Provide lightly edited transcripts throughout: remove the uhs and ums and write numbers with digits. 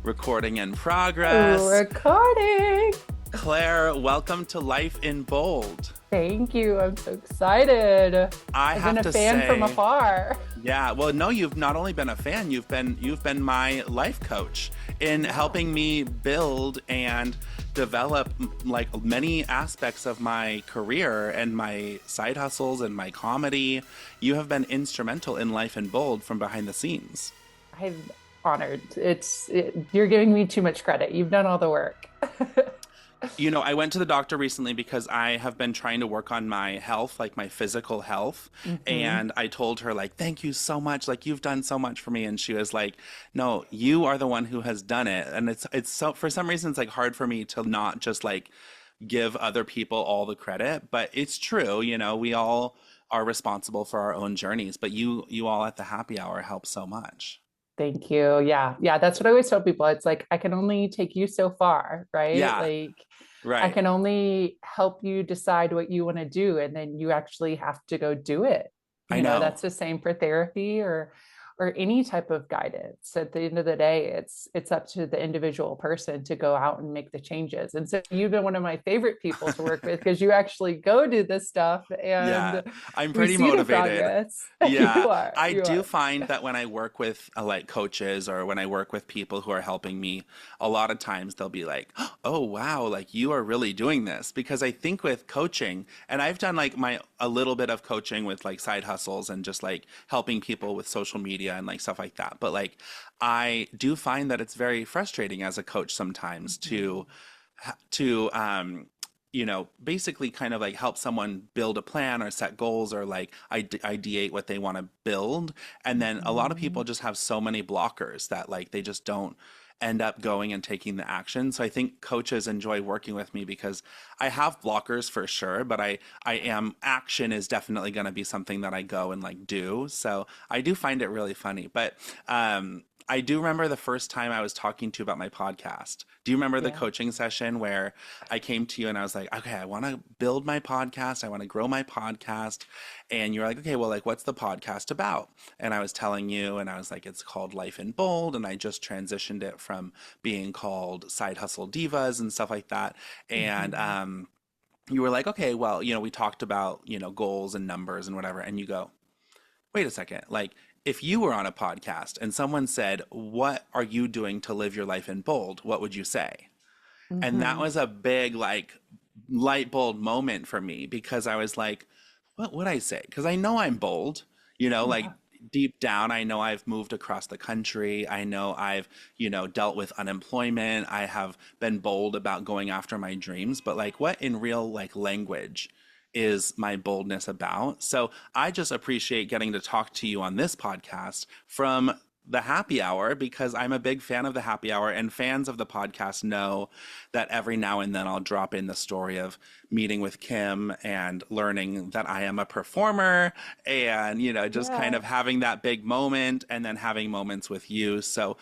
Recording in progress. Recording. Claire, welcome to Life in Bold. Thank you. I'm so excited. I I've been have a to fan from say, afar. yeah, well, no, you've not only been a fan, you've been my life coach in Yeah. helping me build and develop like many aspects of my career and my side hustles and my comedy. You have been instrumental in Life in Bold from behind the scenes. I'm honored. You're giving me too much credit. You've done all the work. I went to the doctor recently because I have been trying to work on my health, like my physical health. hmm And I told her, like, thank you so much. Like, you've done so much for me. And she was like, no, you are the one who has done it. And it's so, for some reason, it's like hard for me to not just like give other people all the credit. But it's true, we all are responsible for our own journeys. But you all at the happy hour help so much. Thank you. Yeah. Yeah. That's what I always tell people. It's like, I can only take you so far, right? Yeah, Like, I right. can only help you decide what you want to do, and then you actually have to go do it. I know. That's the same for therapy or any type of guidance. At the end of the day, it's up to the individual person to go out and make the changes. And so you've been one of my favorite people to work with because you actually go do this stuff Yeah, and I'm we pretty see the motivated. progress. Yeah, I You do are. find that when I work with like coaches or when I work with people who are helping me, a lot of times they'll be like, "Oh, wow, like you are really doing this." Because I think with coaching, and I've done like my a little bit of coaching with like side hustles and just like helping people with social media and like stuff like that. But like I do find that it's very frustrating as a coach sometimes Mhm. to basically kind of like help someone build a plan or set goals or like ideate what they want to build. And then a lot of people Mhm. just have so many blockers that like they just don't end up going and taking the action. So I think coaches enjoy working with me because I have blockers for sure, but I am action is definitely going to be something that I go and like do. So I do find it really funny. But I do remember the first time I was talking to you about my podcast. Do you remember the Yeah. coaching session where I came to you and I was like, okay, I want to build my podcast. I want to grow my podcast. And you're like, okay, well, like, what's the podcast about? And I was telling you, and I was like, it's called Life in Bold. And I just transitioned it from being called Side Hustle Divas and stuff like that. And Mhm. you were like, okay, well, we talked about, goals and numbers and whatever. And you go, wait a second. Like, if you were on a podcast and someone said, what are you doing to live your life in bold? What would you say? And that Mhm. was a big, like, light bulb moment for me because I was like, what would I say? Because I know I'm bold, like Yeah. deep down, I know I've moved across the country. I know I've, dealt with unemployment. I have been bold about going after my dreams. But like, what in real, like, language is my boldness about? So I just appreciate getting to talk to you on this podcast from the happy hour because I'm a big fan of the happy hour, and fans of the podcast know that every now and then I'll drop in the story of meeting with Kim and learning that I am a performer and, just kind Yeah. of having that big moment and then having moments with you. So,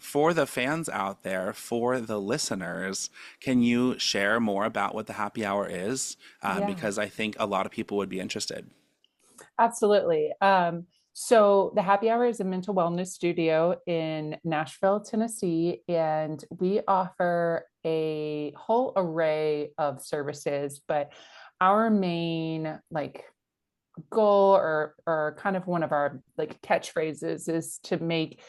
for the fans out there, for the listeners, can you share more about what the happy hour is? Yeah. Because I think a lot of people would be interested. Absolutely. So the Happy Hour is a mental wellness studio in Nashville, Tennessee, and we offer a whole array of services, but our main like goal or kind of one of our like catchphrases is to make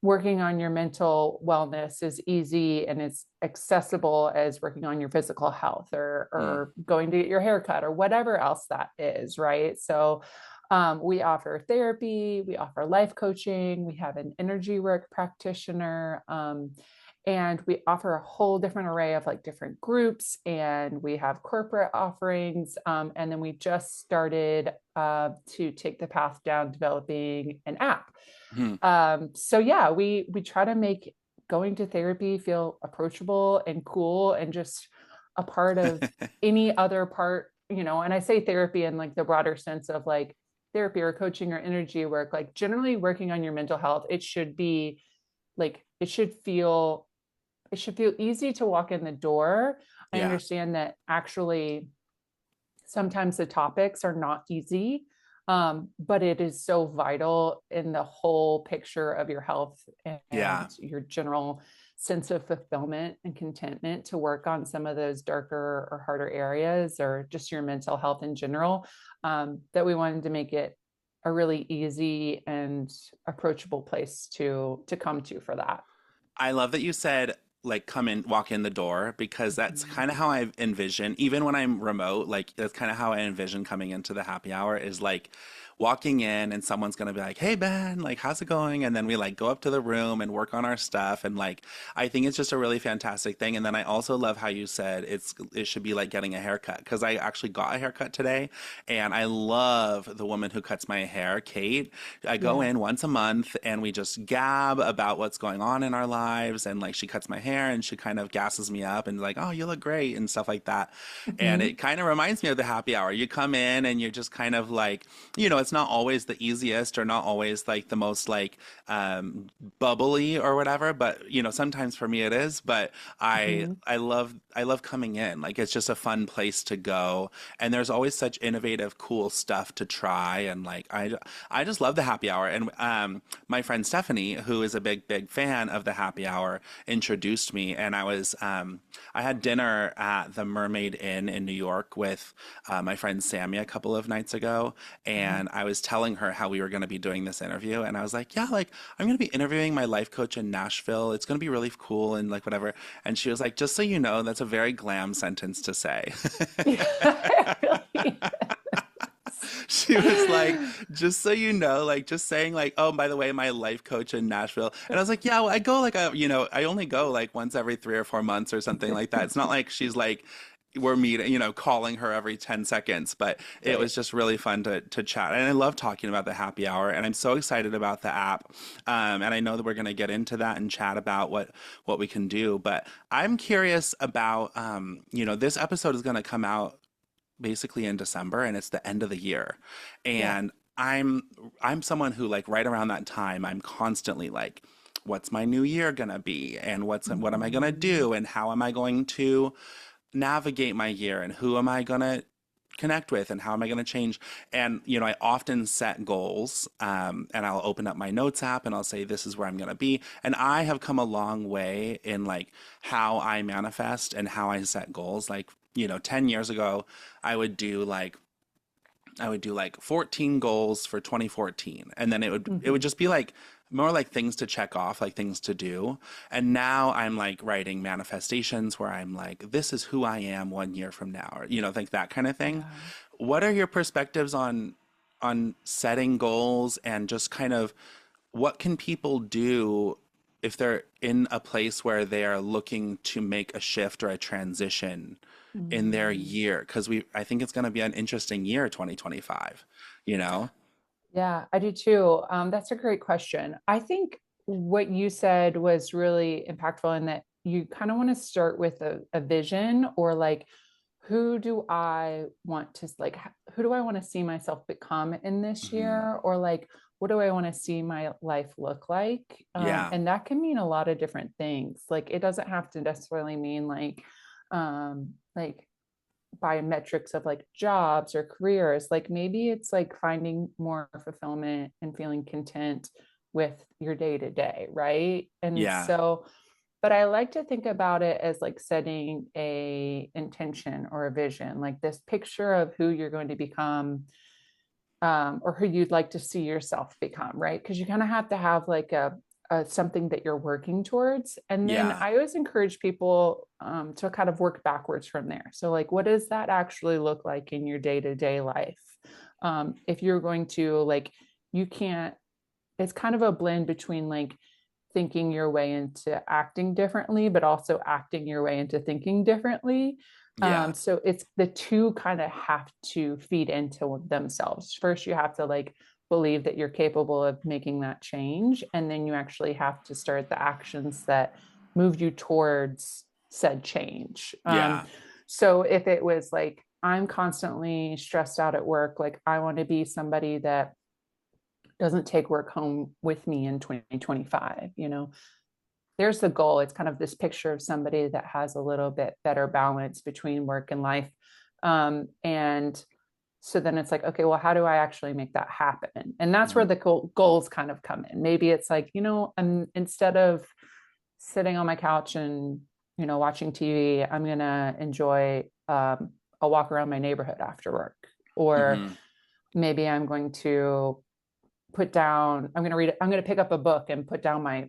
working on your mental wellness as easy and as accessible as working on your physical health Mm, or going to get your hair cut or whatever else that is, right? So we offer therapy, we offer life coaching, we have an energy work practitioner, and we offer a whole different array of like different groups, and we have corporate offerings, and then we just started to take the path down developing an app. mm. So yeah, we try to make going to therapy feel approachable and cool and just a part of any other part, and I say therapy in like the broader sense of like therapy or coaching or energy work, like generally working on your mental health. It should be like it should feel easy to walk in the door. I Yeah. understand that actually sometimes the topics are not easy, but it is so vital in the whole picture of your health Yeah. and your general sense of fulfillment and contentment to work on some of those darker or harder areas, or just your mental health in general, that we wanted to make it a really easy and approachable place to come to for that. I love that you said like come in, walk in the door, because that's kind of how I envision, even when I'm remote, like that's kind of how I envision coming into the happy hour is like walking in and someone's gonna be like, "Hey Ben, like how's it going?" And then we like go up to the room and work on our stuff. And like I think it's just a really fantastic thing. And then I also love how you said it should be like getting a haircut, because I actually got a haircut today and I love the woman who cuts my hair, Kate. I go Yeah. in once a month and we just gab about what's going on in our lives, and like she cuts my hair and she kind of gasses me up and like, "Oh, you look great," and stuff like that. And Mhm. it kind of reminds me of the happy hour. You come in and you're just kind of like, it's not always the easiest or not always like the most like bubbly or whatever, but sometimes for me it is. But Mhm. I love coming in. Like it's just a fun place to go, and there's always such innovative, cool stuff to try. And like I just love the happy hour. And my friend Stephanie, who is a big fan of the happy hour, introduced me, and I had dinner at the Mermaid Inn in New York with my friend Sammy a couple of nights ago, Mhm. and I was telling her how we were going to be doing this interview, and I was like, yeah, like I'm going to be interviewing my life coach in Nashville. It's going to be really cool and like whatever. And she was like, just so you know, that's a very glam sentence to say. Yeah, really. She was like, just so you know, like just saying like, oh, by the way, my life coach in Nashville. And I was like, yeah, well, I go like I only go like once every 3 or 4 months or something like that. It's not like she's like we're meeting, calling her every 10 seconds, but it Right. was just really fun to chat. And I love talking about the happy hour, and I'm so excited about the app. And I know that we're going to get into that and chat about what we can do. But I'm curious about, this episode is going to come out basically in December, and it's the end of the year. Yeah. And I'm someone who like right around that time I'm constantly like, what's my new year gonna be, and what am I gonna Mhm. do, and how am I going to navigate my year, and who am I gonna connect with, and how am I going to change. And I often set goals, and I'll open up my notes app and I'll say this is where I'm going to be. And I have come a long way in like how I manifest and how I set goals. Like 10 years ago I would do like 14 goals for 2014, and then it would Mhm. just be like more like things to check off, like things to do. And now I'm like writing manifestations where I'm like, this is who I am 1 year from now, or like that kind of thing. Yeah. What are your perspectives on setting goals, and just kind of what can people do if they're in a place where they are looking to make a shift or a transition in their Mm. year? Because I think it's going to be an interesting year, 2025, you know? Yeah, I do too. That's a great question. I think what you said was really impactful in that you kind of want to start with a vision, or like, who do I want to like, who do I want to see myself become in this Hmm. year? Or like, what do I want to see my life look like? Yeah. And that can mean a lot of different things. Like, it doesn't have to necessarily mean like biometrics of like jobs or careers. Like maybe it's like finding more fulfillment and feeling content with your day to day, right? And Yeah. so, but I like to think about it as like setting a intention or a vision, like this picture of who you're going to become, or who you'd like to see yourself become, right? Because you kind of have to have like a something that you're working towards. And then Yeah. I always encourage people to kind of work backwards from there. So, like, what does that actually look like in your day to day life? If you're going to, like, you can't, it's kind of a blend between like thinking your way into acting differently, but also acting your way into thinking differently. Yeah. So it's the two kind of have to feed into themselves. First, you have to like believe that you're capable of making that change. And then you actually have to start the actions that move you towards said change. Yeah. So if it was like, I'm constantly stressed out at work, like I want to be somebody that doesn't take work home with me in 2025, there's the goal. It's kind of this picture of somebody that has a little bit better balance between work and life. And so then it's like, okay, well, how do I actually make that happen? And that's where Mhm. the goals kind of come in. Maybe it's like, instead of sitting on my couch and, watching TV. I'm going to enjoy a walk around my neighborhood after work. Or Hmm. maybe I'm going to read, I'm going to pick up a book and put down my,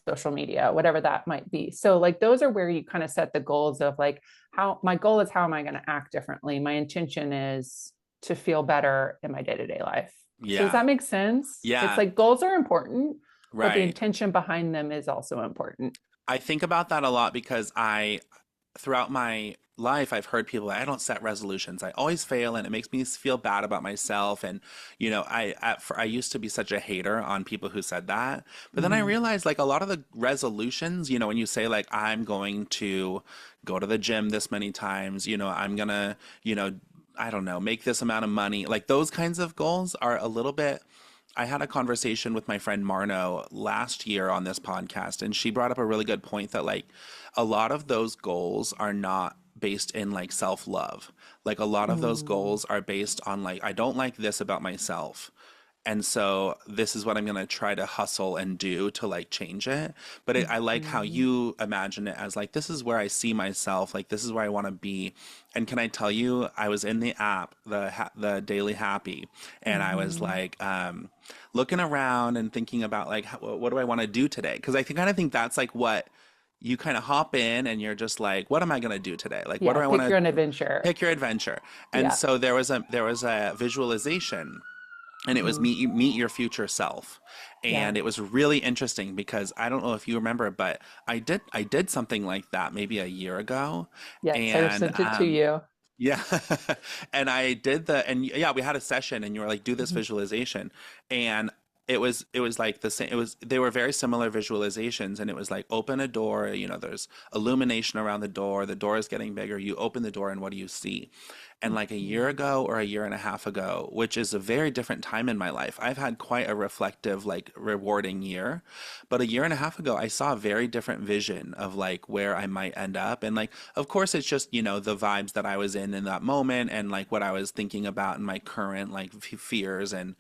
social media, whatever that might be. So like those are where you kind of set the goals of like how my goal is, how am I going to act differently? My intention is to feel better in my day-to-day life. So does Yeah. that make sense? It's Yeah. like goals are important, but the Right. intention behind them is also important. I think about that a lot because throughout my life, I've heard people, I don't set resolutions. I always fail and it makes me feel bad about myself. And, I used to be such a hater on people who said that. But then I Mm-hmm. realized like a lot of the resolutions, when you say like, I'm going to go to the gym this many times, I'm gonna, I don't know, make this amount of money, like those kinds of goals are a little bit. I had a conversation with my friend Marno last year on this podcast, and she brought up a really good point that, like, a lot of those goals are not based in like self love. Like, a lot of those Mm-hmm. goals are based on, like, I don't like this about myself. And so this is what I'm going to try to hustle and do to like change it. But I like how Mm-hmm. you imagine it as like, this is where I see myself. Like, this is where I want to be. And can I tell you, I was in the app, the Daily Happy, and I was Mm-hmm. like, looking around and thinking about like, what do I want to do today? Because I kind of think that's like what you kind of hop in and you're just like, what am I going to do today? Like, what do Yeah, I want pick to your own adventure. pick your adventure? And Yeah. so there was a visualization, and it was Mm-hmm. meet your future self. Yeah. And it was really interesting because I don't know if you remember, but I did something like that maybe a year ago. Yes, I And sent it to you. yeah. And I did and yeah, we had a session and you were like, do this Mm-hmm. visualization. And it was like the same, they were very similar visualizations, and it was like, open a door, there's illumination around the door is getting bigger, you open the door and what do you see? And like a year Mm-hmm. ago or a year and a half ago, which is a very different time in my life, I've had quite a reflective, like rewarding year. But a year and a half ago, I saw a very different vision of like where I might end up. And like, of course, it's just, the vibes that I was in that moment, and like what I was thinking about in my current like fears and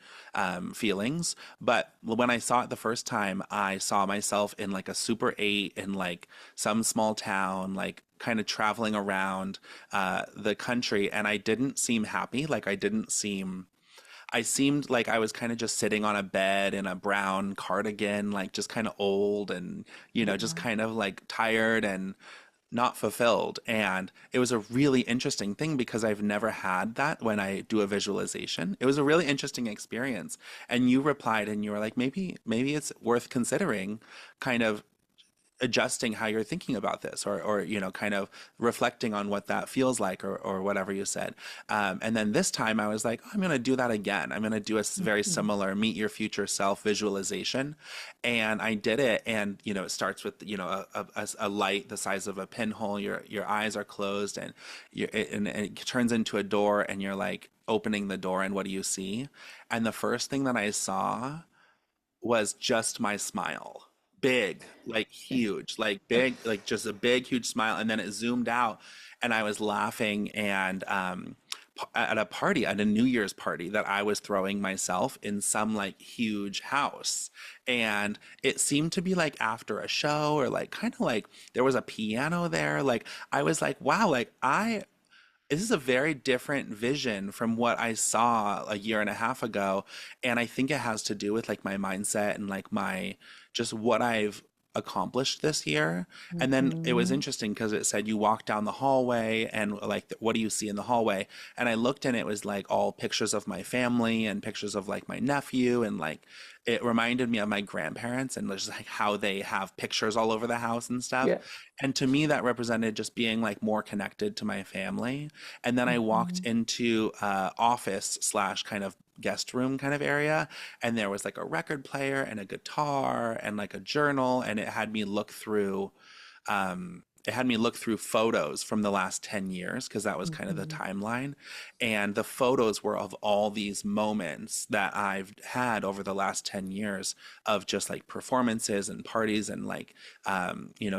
feelings. But when I saw it the first time, I saw myself in like a Super 8 in like some small town, like kind of traveling around the country, and I didn't seem happy. Like I seemed like I was kind of just sitting on a bed in a brown cardigan, like just kind of old and, just Yeah. kind of like tired and not fulfilled. And it was a really interesting thing because I've never had that when I do a visualization. It was a really interesting experience. And you replied and you were like, maybe it's worth considering kind of adjusting how you're thinking about this, or kind of reflecting on what that feels like, or whatever you said. And then this time I was like, I'm going to do that again. I'm going to do a very Mm-hmm. similar meet your future self visualization. And I did it. And, it starts with, a light the size of a pinhole. Your eyes are closed, and and it turns into a door, and you're like opening the door, and what do you see? And the first thing that I saw was just my smile. Big, like huge, like big, like just a big, huge smile. And then it zoomed out, and I was laughing. And at a party, at a New Year's party that I was throwing myself in some like huge house. And it seemed to be like after a show, or like kind of like there was a piano there. Like I was like, wow, like this is a very different vision from what I saw a year and a half ago. And I think it has to do with like my mindset and like my just what I've accomplished this year. And then it was Mm-hmm. interesting because it said you walk down the hallway, and like what do you see in the hallway? And I looked, and it was like all pictures of my family and pictures of like my nephew, and like it reminded me of my grandparents and just like how they have pictures all over the house and stuff. Yeah. And to me, that represented just being like more connected to my family. And then I walked Mm-hmm. into office slash kind of guest room kind of area, and there was like a record player and a guitar and like a journal, and it had me look through photos from the last 10 years, because that was kind of the Mm-hmm. timeline. And the photos were of all these moments that I've had over the last 10 years of just like performances and parties, and like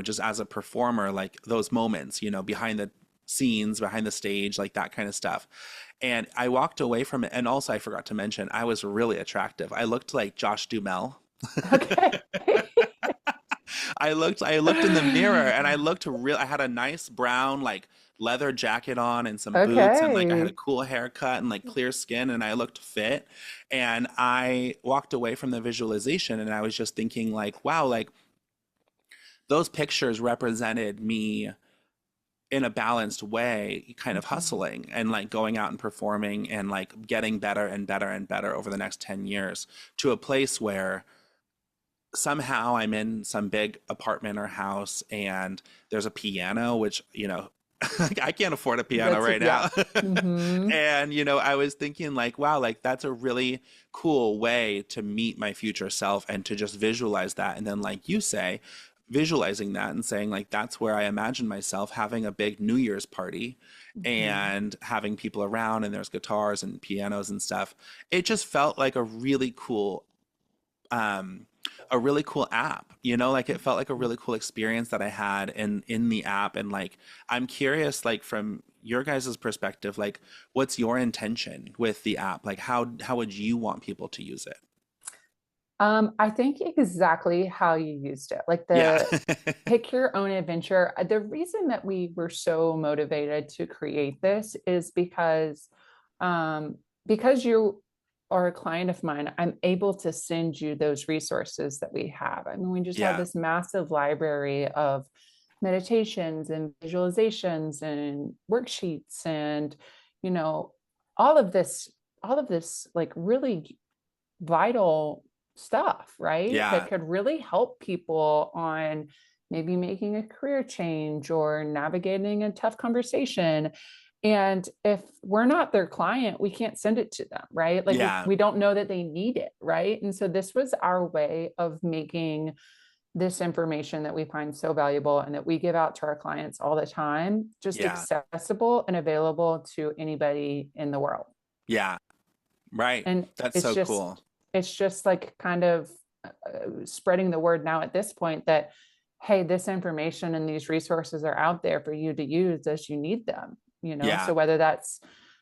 just as a performer, like those moments, behind the scenes, behind the stage, like that kind of stuff. And I walked away from it. And also, I forgot to mention, I was really attractive. I looked like Josh Duhamel. Okay. I looked in the mirror and I looked real. I had a nice brown like leather jacket on and some boots and like I had a Okay. cool haircut and like clear skin and I looked fit. And I walked away from the visualization and I was just thinking like, wow, like those pictures represented me in a balanced way, kind of Mhm. hustling and like going out and performing and like getting better and better and better over the next 10 years to a place where somehow I'm in some big apartment or house and there's a piano, which, I can't afford a piano That's right yeah. now. Hmm. And, I was thinking like, wow, like that's a really cool way to meet my future self and to just visualize that. And then, like you say, visualizing that and saying like, that's where I imagine myself having a big New Year's party Hmm. and having people around and there's guitars and pianos and stuff. It just felt like um a really cool app, like it felt like a really cool experience that I had in the app. And like I'm curious, like from your guys' perspective, like what's your intention with the app? Like how would you want people to use it? I think exactly how you used it, like Yeah. the pick your own adventure. The reason that we were so motivated to create this is because you are a client of mine, I'm able to send you those resources that we have. I mean, we just have Yeah. this massive library of meditations and visualizations and worksheets and, you know, all of this, all of this like really vital stuff, right? That Yeah. could really help people on maybe making a career change or navigating a tough conversation. And if we're not their client, we can't send it to them, right? Like Yeah. we don't know that they need it, right? And so this was our way of making this information that we find so valuable and that we give out to our clients all the time just Yeah. accessible and available to anybody in the world. Yeah. Right. And That's it's so just cool. it's just like kind of spreading the word now at this point that hey, this information and these resources are out there for you to use as you need them, Yeah. so whether that's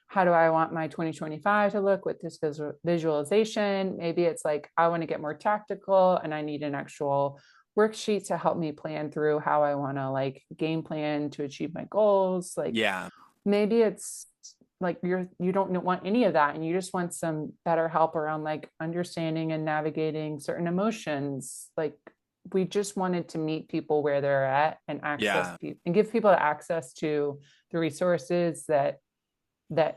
how do I want my 2025 to look with this visualization, maybe it's like I want to get more tactical and I need an actual worksheet to help me plan through how I want to like game plan to achieve my goals. Like Yeah. maybe it's like you don't want any of that and you just want some better help around like understanding and navigating certain emotions. Like we just wanted to meet people where they're at and Yeah. and give people access to the resources that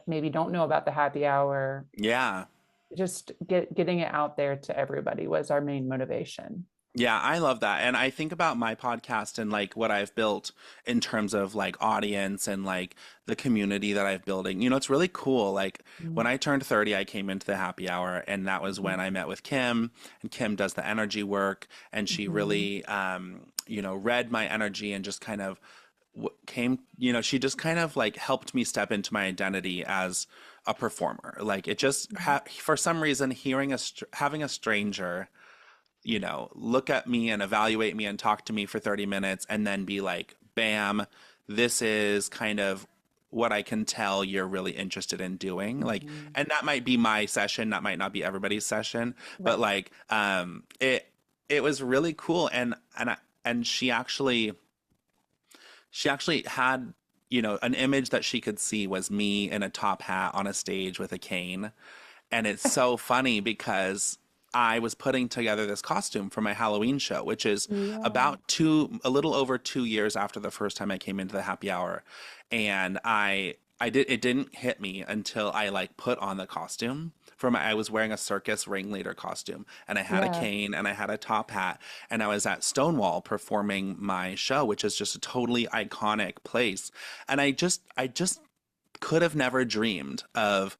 maybe don't know about the happy hour. Yeah. Just getting it out there to everybody was our main motivation. Yeah, I love that. And I think about my podcast and like what I've built in terms of like audience and like the community that I've building. It's really cool. Like when I turned 30, I came into the happy hour and that was when I met with Kim, and Kim does the energy work and she Mm-hmm. really read my energy and just kind of came, she just kind of like helped me step into my identity as a performer. Like it just for some reason hearing having a stranger look at me and evaluate me and talk to me for 30 minutes and then be like, bam, this is kind of what I can tell you're really interested in doing. Like, Mm-hmm. and that might be my session, that might not be everybody's session, but Right. like, it was really cool. And she actually had, an image that she could see was me in a top hat on a stage with a cane. And it's so funny because I was putting together this costume for my Halloween show, which is Yeah. a little over 2 years after the first time I came into the happy hour. And it didn't hit me until I like put on the costume I was wearing a circus ringleader costume and I had a Yeah. cane and I had a top hat and I was at Stonewall performing my show, which is just a totally iconic place. And I just could have never dreamed of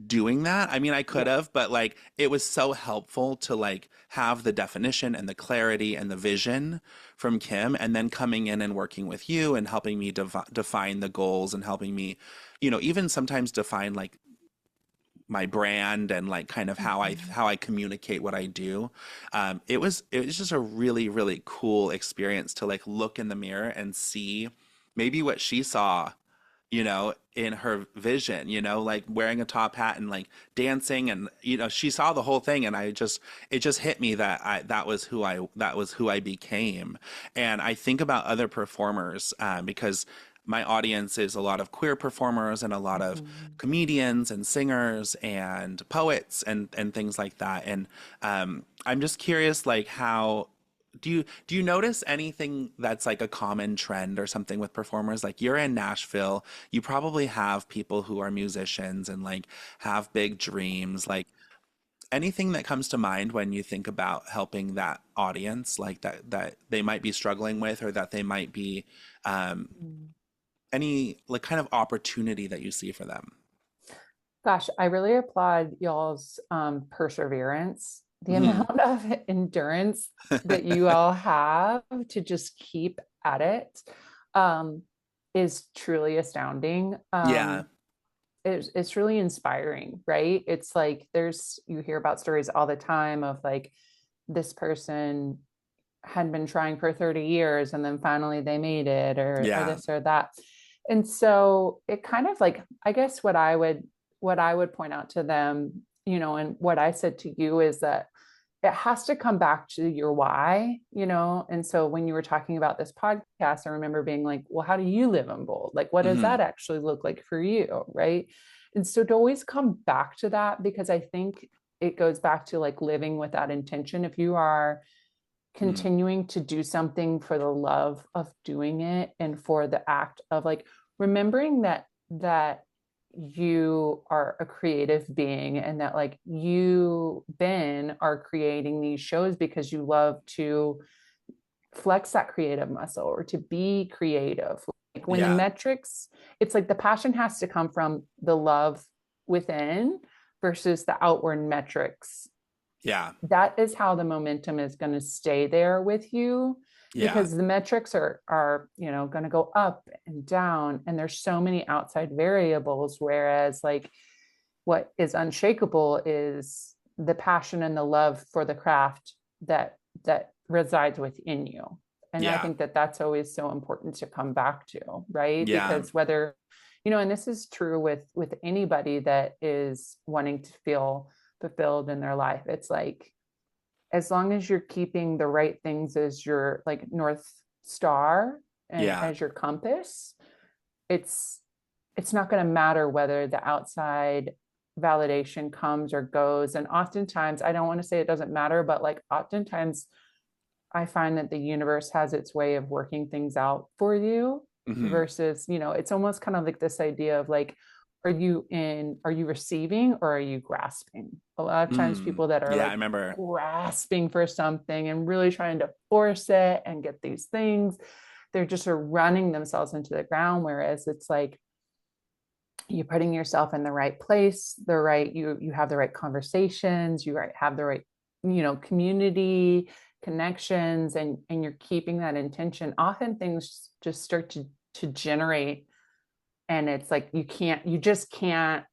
doing that. I mean, I could Yeah. have, but like it was so helpful to like have the definition and the clarity and the vision from Kim and then coming in and working with you and helping me define the goals and helping me, even sometimes define like my brand and like kind of Mhm. how I communicate what I do. It was just a really really cool experience to like look in the mirror and see maybe what she saw in her vision, like wearing a top hat and like dancing, and she saw the whole thing, and it just hit me that that was who I became. And I think about other performers, because my audience is a lot of queer performers and a lot of Mhm. comedians and singers and poets and things like that. And I'm just curious, like how do you notice anything that's like a common trend or something with performers? Like you're in Nashville, you probably have people who are musicians and like have big dreams. Like anything that comes to mind when you think about helping that audience, like that they might be struggling with, or that they might be um, Mm. any like kind of opportunity that you see for them. Gosh, I really applaud y'all's perseverance. The Hmm. amount of endurance that you all have to just keep at it um, is truly astounding. Yeah. It's really inspiring, right? It's like you hear about stories all the time of like this person had been trying for 30 years and then finally they made it, or Yeah. this or that. And so it kind of like, I guess what I would point out to them, and what I said to you is that it has to come back to your why. And so when you were talking about this podcast, I remember being like, well, how do you live in bold? Like, what does Hmm. that actually look like for you? Right. And so to always come back to that, because I think it goes back to like living with that intention. If you are Hmm. continuing to do something for the love of doing it and for the act of like remembering that you are a creative being, and that like you Ben are creating these shows because you love to flex that creative muscle or to be creative. Like when the Yeah. metrics, it's like the passion has to come from the love within versus the outward metrics. Yeah. That is how the momentum is going to stay there with you, Yeah. because the metrics are going to go up and down, and there's so many outside variables, whereas like what is unshakable is the passion and the love for the craft that resides within you. And I Yeah. think that that's always so important to come back to, right? Yeah. Because whether and this is true with anybody that is wanting to feel fulfilled in their life, it's like as long as you're keeping the right things as your like north star and Yeah. as your compass, it's it's not going to matter whether the outside validation comes or goes. And oftentimes, I don't want to say it doesn't matter, but like oftentimes I find that the universe has its way of working things out for you Hmm. versus, it's almost kind of like this idea of like, are you receiving or are you grasping? A lot of times Mm. people that are Yeah, I like remember. grasping for something and really trying to force it and get these things, they're just sort of running themselves into the ground. Whereas it's like, you're putting yourself in the right place, you have the right conversations, have the right community connections, and you're keeping that intention. Often things just start to generate, and it's like you just can't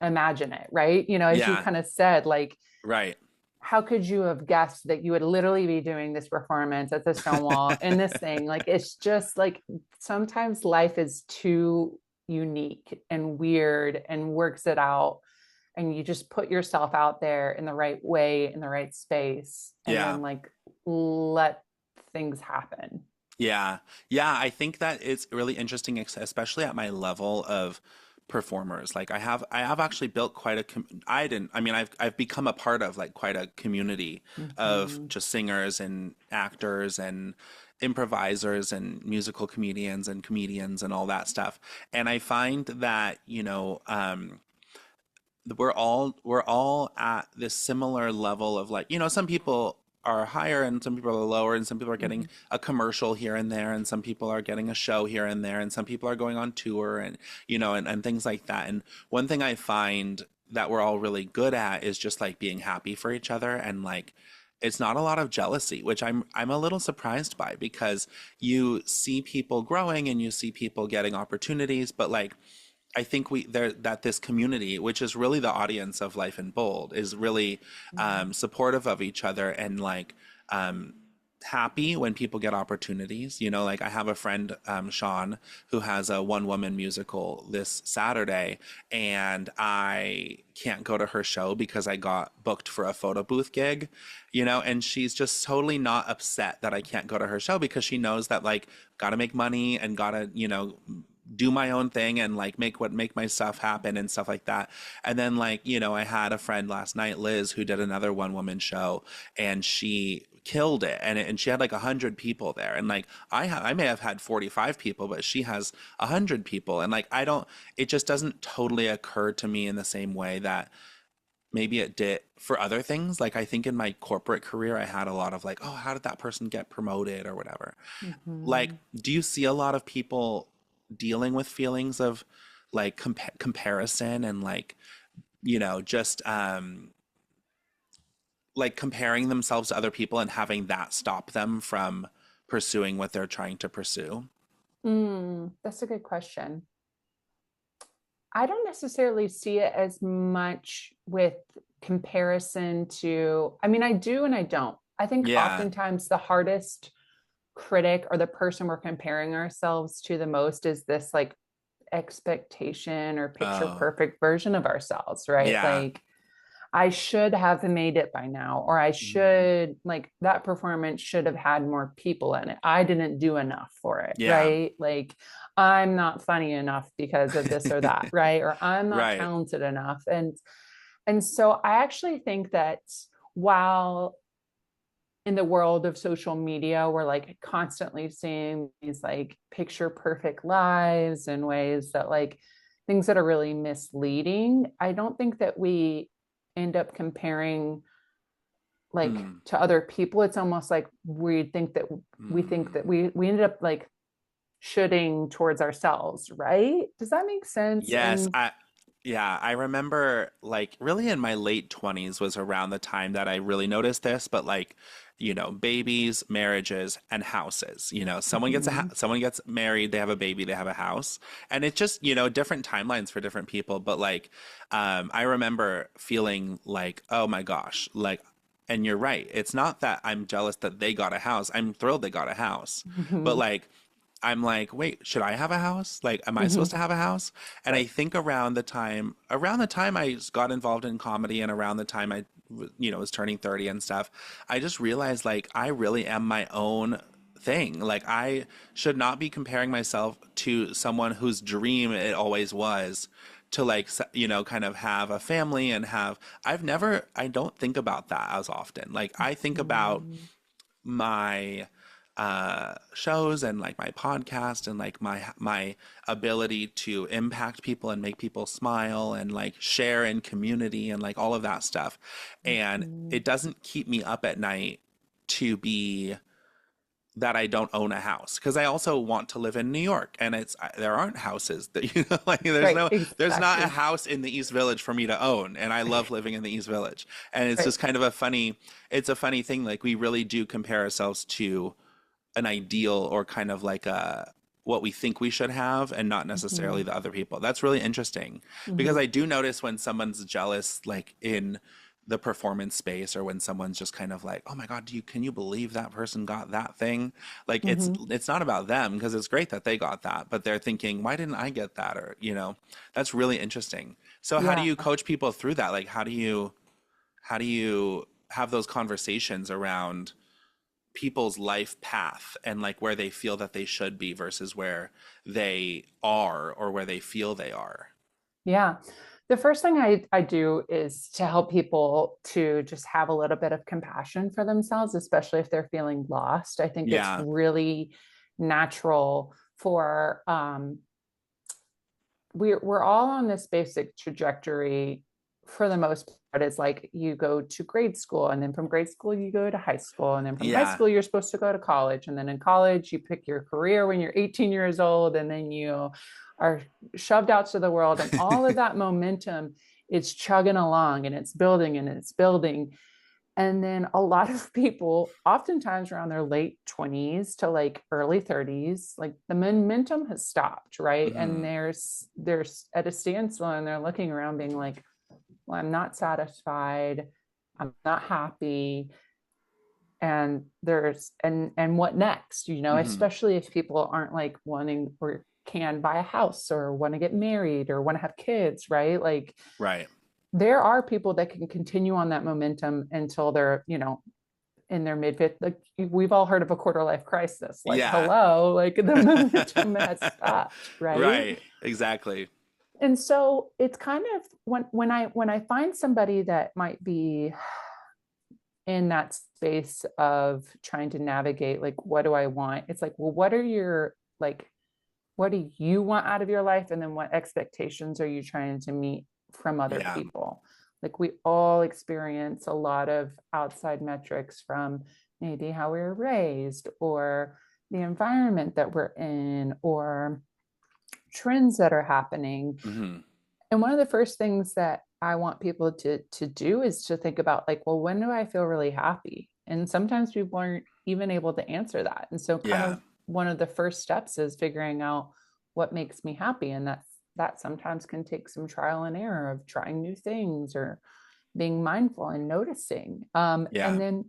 imagine it, right? As you Yeah. kind of said, like Right. how could you have guessed that you would literally be doing this performance at the Stonewall in this thing? Like, it's just like sometimes life is too unique and weird and works it out. And you just put yourself out there in the right way, in the right space, and Yeah. then like let things happen. Yeah. Yeah, I think that it's really interesting, especially at my level of performers. Like I have actually built quite I didn't, I mean, I've become a part of like quite a community of Mm-hmm. just singers and actors and improvisers and musical comedians and all that stuff. And I find that, we're all at this similar level of like, some people are higher and some people are lower, and some people are getting Mm-hmm. a commercial here and there, and some people are getting a show here and there, and some people are going on tour, and and things like that. And one thing I find that we're all really good at is just like being happy for each other, and like it's not a lot of jealousy, which I'm a little surprised by, because you see people growing and you see people getting opportunities, but like I think we there that this community, which is really the audience of Life in Bold, is really Mm-hmm. supportive of each other, and like happy when people get opportunities. You know, like I have a friend, Sean, who has a one woman musical this Saturday, and I can't go to her show because I got booked for a photo booth gig, you know, and she's just totally not upset that I can't go to her show because she knows that, like, gotta make money and gotta, you know, do my own thing and like make my stuff happen and stuff like that. And then, like, you know, I had a friend last night, Liz, who did another one woman show, and she killed it, and she had like 100 people there, and like I may have had 45 people, but she has 100 people, and like I don't, it just doesn't totally occur to me in the same way that maybe it did for other things. Like I think in my corporate career I had a lot of like, oh, how did that person get promoted or whatever. Like, Mhm. do you see a lot of people dealing with feelings of like comparison and like, you know, just like comparing themselves to other people and having that stop them from pursuing what they're trying to pursue? That's a good question. I don't necessarily see it as much with comparison to, I mean, I do and I don't. I think Yeah. oftentimes the hardest critic or the person we're comparing ourselves to the most is this like expectation or picture Oh, perfect version of ourselves, right? yeah. Like, I should have made it by now, or I Mhm. should, like, that performance should have had more people in it. I didn't do enough for it, Yeah. right? Like, I'm not funny enough because of this or that, right? Or I'm not Right. talented enough. And so I actually think that while in the world of social media, we're like constantly seeing these like picture perfect lives and ways that like things that are really misleading. I don't think that we end up comparing like Mm. to other people. It's almost like we think Mm. that we ended up like shooting towards ourselves, right? Does that make sense? Yes, And yeah, I remember like really in my late 20s was around the time that I really noticed this, but like, you know, babies, marriages, and houses. You know, mhm, someone gets married, they have a baby, they have a house. And it's just, you know, different timelines for different people, but like I remember feeling like, oh my gosh, like, and you're right. It's not that I'm jealous that they got a house. I'm thrilled they got a house. But mhm, like I'm like, wait, should I have a house? Like, am I supposed mhm, to have a house? And I right. think around the time I got involved in comedy and around the time you know, was turning 30 and stuff, I just realized like I really am my own thing. Like, I should not be comparing myself to someone whose dream it always was to like, you know, kind of have a family and have, I don't think about that as often. Like, I think about Mhm, my shows and like my podcast and like my ability to impact people and make people smile and like share in community and like all of that stuff. And mhm. it doesn't keep me up at night to be that I don't own a house because I also want to live in New York, and there aren't houses that, you know, like Right, there's not a exactly. house in the East Village for me to own, and I love living in the East Village. And it's Right. just kind of it's a funny thing, like we really do compare ourselves to an ideal or kind of like a what we think we should have and not necessarily Mhm, the other people. That's really interesting because mhm. I do notice when someone's jealous, like in the performance space, or when someone's just kind of like, oh my God, can you believe that person got that thing? Like Mhm. it's not about them because it's great that they got that, but they're thinking, why didn't I get that? Or, you know, that's really interesting. So how do Yeah. you coach people through that? Like how do you have those conversations around people's life path and like where they feel that they should be versus where they are or where they feel they are? Yeah. The first thing I do is to help people to just have a little bit of compassion for themselves, especially if they're feeling lost. I think it's Yeah. really natural for we're all on this basic trajectory for the most part. It's like you go to grade school, and then from grade school you go to high school, and then from high Yeah. school you're supposed to go to college, and then in college you pick your career when you're 18 years old, and then you are shoved out to the world, and all of that momentum is chugging along, and it's building and it's building. And then a lot of people, oftentimes around their late 20s to like early 30s, like the momentum has stopped, right? And Hmm. there's at a standstill, and they're looking around being like, well, I'm not satisfied, I'm not happy. and there's and what next, Hmm. especially if people aren't like wanting or can buy a house or want to get married or want to have kids, right? Like Right. there are people that can continue on that momentum until they're, in their mid 50s. Like we've all heard of a quarter life crisis. Like, Yeah. hello, like the momentum has stopped, right? Right. Exactly. And so it's kind of when I find somebody that might be in that space of trying to navigate, like, what do I want? It's like, well, what are your like what do you want out of your life, and then what expectations are you trying to meet from other Yeah. people? Like we all experience a lot of outside metrics from maybe how we were raised or the environment that we're in or trends that are happening. Hmm. And one of the first things that I want people to do is to think about, like, well, when do I feel really happy? And sometimes people aren't even able to answer that. And so kind Yeah. of one of the first steps is figuring out what makes me happy. And that sometimes can take some trial and error of trying new things or being mindful and noticing. And Yeah. then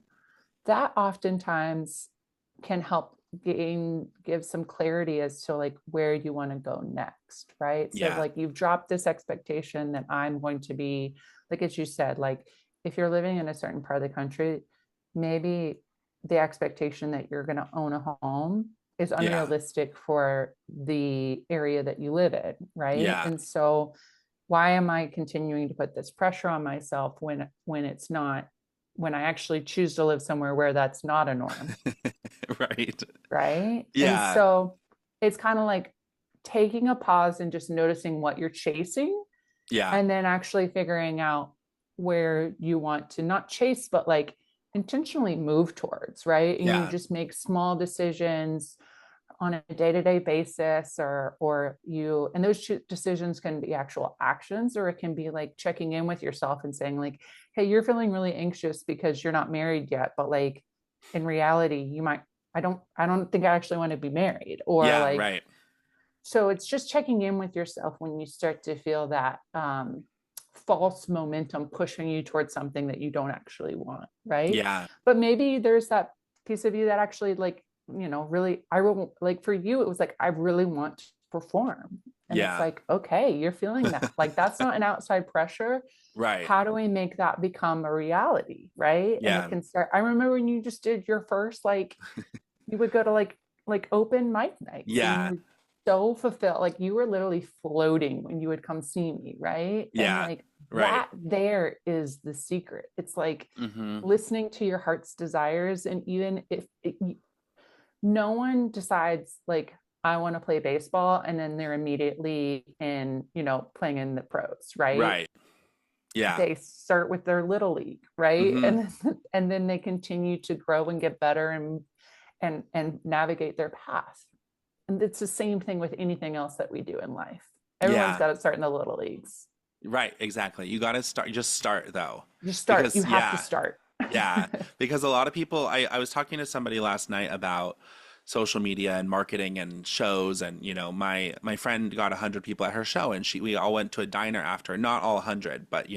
that oftentimes can help give some clarity as to like where you want to go next, right? So Yeah. like you've dropped this expectation that I'm going to be, like as you said, like if you're living in a certain part of the country, maybe the expectation that you're going to own a home is Yeah. unrealistic for the area that you live in, right? Yeah. And so why am I continuing to put this pressure on myself when it's not, when I actually choose to live somewhere where that's not a norm, Right. right? And Yeah. so it's kind of like taking a pause and just noticing what you're chasing, Yeah. and then actually figuring out where you want to not chase, but like intentionally move towards, right? And you Yeah. just make small decisions on a day-to-day basis, or you, and those decisions can be actual actions, or it can be like checking in with yourself and saying like, hey, you're feeling really anxious because you're not married yet, but like in reality you might, I don't think I actually want to be married, or Yeah. like, Right. so it's just checking in with yourself when you start to feel that false momentum pushing you towards something that you don't actually want, right? Yeah. But maybe there's that piece of you that actually like, really, I will, like for you it was like, I really want to perform. And it's Yeah. like, okay, you're feeling that, like that's not an outside pressure. Right. How do we make that become a reality, right? And it Yeah. can start, I remember when you just did your first, like you would go to like open mic nights and you Yeah. were so fulfilled, like you were literally floating when you would come see me, right? And Yeah. like Right. that there is the secret. It's like Hmm. listening to your heart's desires. And even if no one decides like, I want to play baseball and then they're immediately in, playing in the pros, right? Right. Yeah. They start with their little league, right? Hmm. And then they continue to grow and get better and navigate their path. And it's the same thing with anything else that we do in life. Everyone's Yeah. got to start in the little leagues. Right. Exactly. You got to start, just start though. Just start. You Because, have to yeah. start. Yeah. Because a lot of people, I was talking to somebody last night about social media and marketing and shows, and my friend got 100 people at her show, and we all went to a diner after, not all 100, but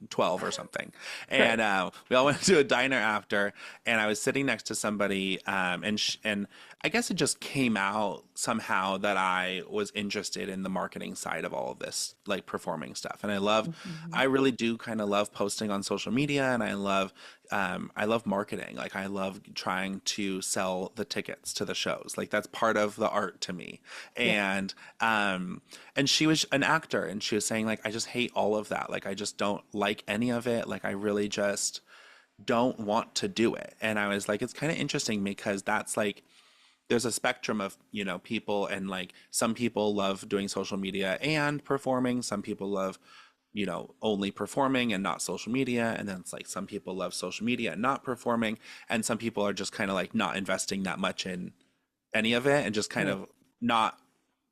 12 or something. And Right. we all went to a diner after, and I was sitting next to somebody, and I guess it just came out somehow that I was interested in the marketing side of all of this, like performing stuff. And I Mhm. really do kind of love posting on social media, and I love marketing. Like I love trying to sell the tickets to the shows. Like that's part of the art to me. Yeah. And she was an actor, and she was saying like, I just hate all of that. Like I just don't like any of it. Like I really just don't want to do it. And I was like, it's kind of interesting because that's like, there's a spectrum of people, and like some people love doing social media and performing, some people love only performing and not social media, and then it's like some people love social media and not performing, and some people are just kind of like not investing that much in any of it and just kind Yeah. of not,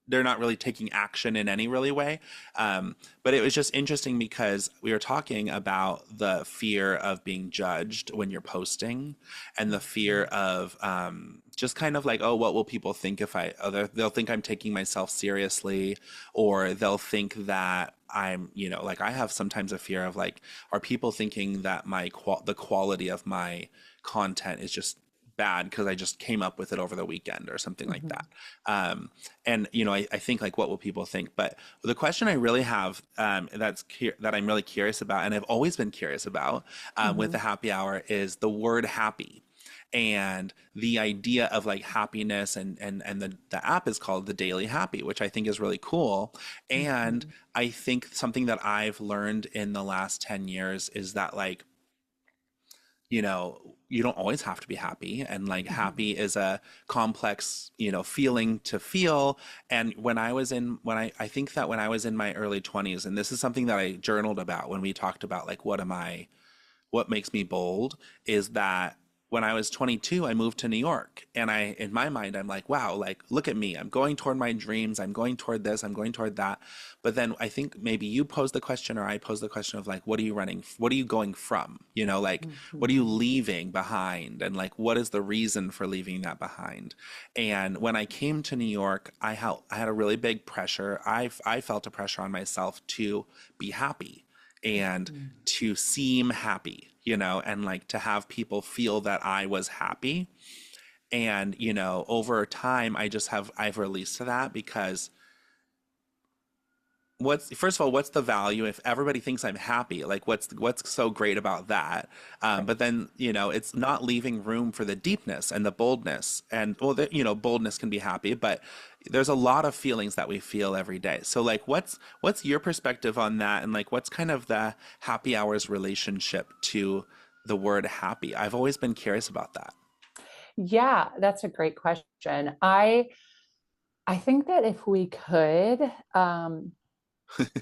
they're not really taking action in any really way. But it was just interesting because we were talking about the fear of being judged when you're posting, and the fear Mhm. of just kind of like, oh, what will people think if they'll think I'm taking myself seriously, or they'll think that I'm, like I have sometimes a fear of like, are people thinking that the quality of my content is just bad because I just came up with it over the weekend or something like that. Mhm. And I think like, what will people think? But the question I really have, that I'm really curious about, and I've always been curious about, with the Mhm. happy hour, is the word happy. And the idea of like happiness, and the app is called the Daily Happy, which I think is really cool. And Mhm. I think something that I've learned in the last 10 years is that, like, you don't always have to be happy, and like Mhm. happy is a complex, feeling to feel. And I think that when I was in my early 20s, and this is something that I journaled about when we talked about like, what makes me bold, is that when I was 22, I moved to New York. And in my mind, I'm like, wow, like, look at me. I'm going toward my dreams. I'm going toward this. I'm going toward that. But then I think maybe you posed the question, or I posed the question of like, what are you running? What are you going from? Like, what are you Mhm. leaving behind? And like, what is the reason for leaving that behind? And when I came to New York, I had a really big pressure. I felt a pressure on myself to be happy and Mhm. to seem happy, and like to have people feel that I was happy. And, over time, I've released that, because first of all, what's the value if everybody thinks I'm happy? Like, what's so great about that? Right. But then, it's not leaving room for the deepness and the boldness. And well, boldness can be happy, but there's a lot of feelings that we feel every day. So like, what's your perspective on that? And like, what's kind of the happy hours relationship to the word happy? I've always been curious about that. Yeah, that's a great question. I think that if we could,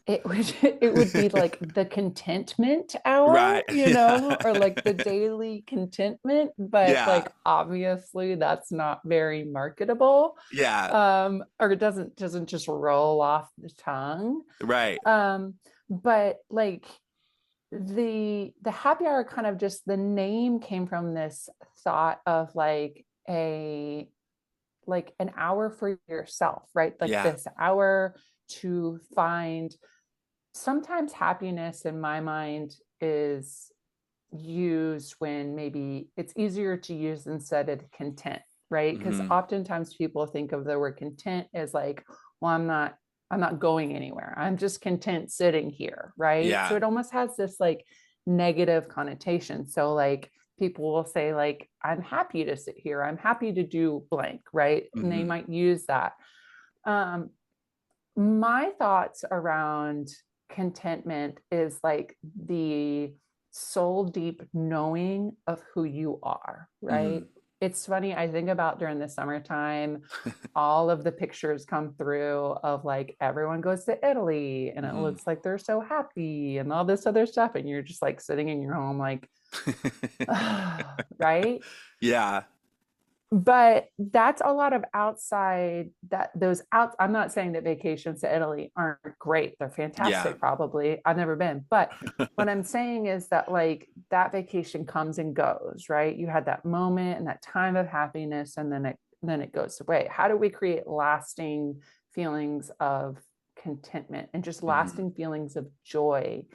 it would it would be like the contentment hour, Right. Yeah. or like the daily contentment, but Yeah. like obviously that's not very marketable. Yeah. Or it doesn't just roll off the tongue. Right. Um, but like the happy hour, kind of just the name came from this thought of like an hour for yourself, right? Like Yeah. this hour to find. Sometimes happiness in my mind is used when maybe it's easier to use instead of content, right? Because Hmm. oftentimes people think of the word content as like, well, I'm not going anywhere. I'm just content sitting here, right? So Yeah. it almost has this like negative connotation. So like people will say like, I'm happy to sit here. I'm happy to do blank, right? And they Hmm. might use that. Um, my thoughts around contentment is like the soul deep knowing of who you are, right? Hmm. It's funny, I think about during the summertime, all of the pictures come through of like everyone goes to Italy and it Hmm. looks like they're so happy and all this other stuff. And you're just like sitting in your home, like, right? Yeah. But that's a lot of outside that those out. I'm not saying that vacations to Italy aren't great. They're Yeah. fantastic, probably. I've never been. But what I'm saying is that like that vacation comes and goes, right? You had that moment and that time of happiness, and then it goes away. How do we create lasting feelings of contentment and just Hmm. lasting feelings of joy?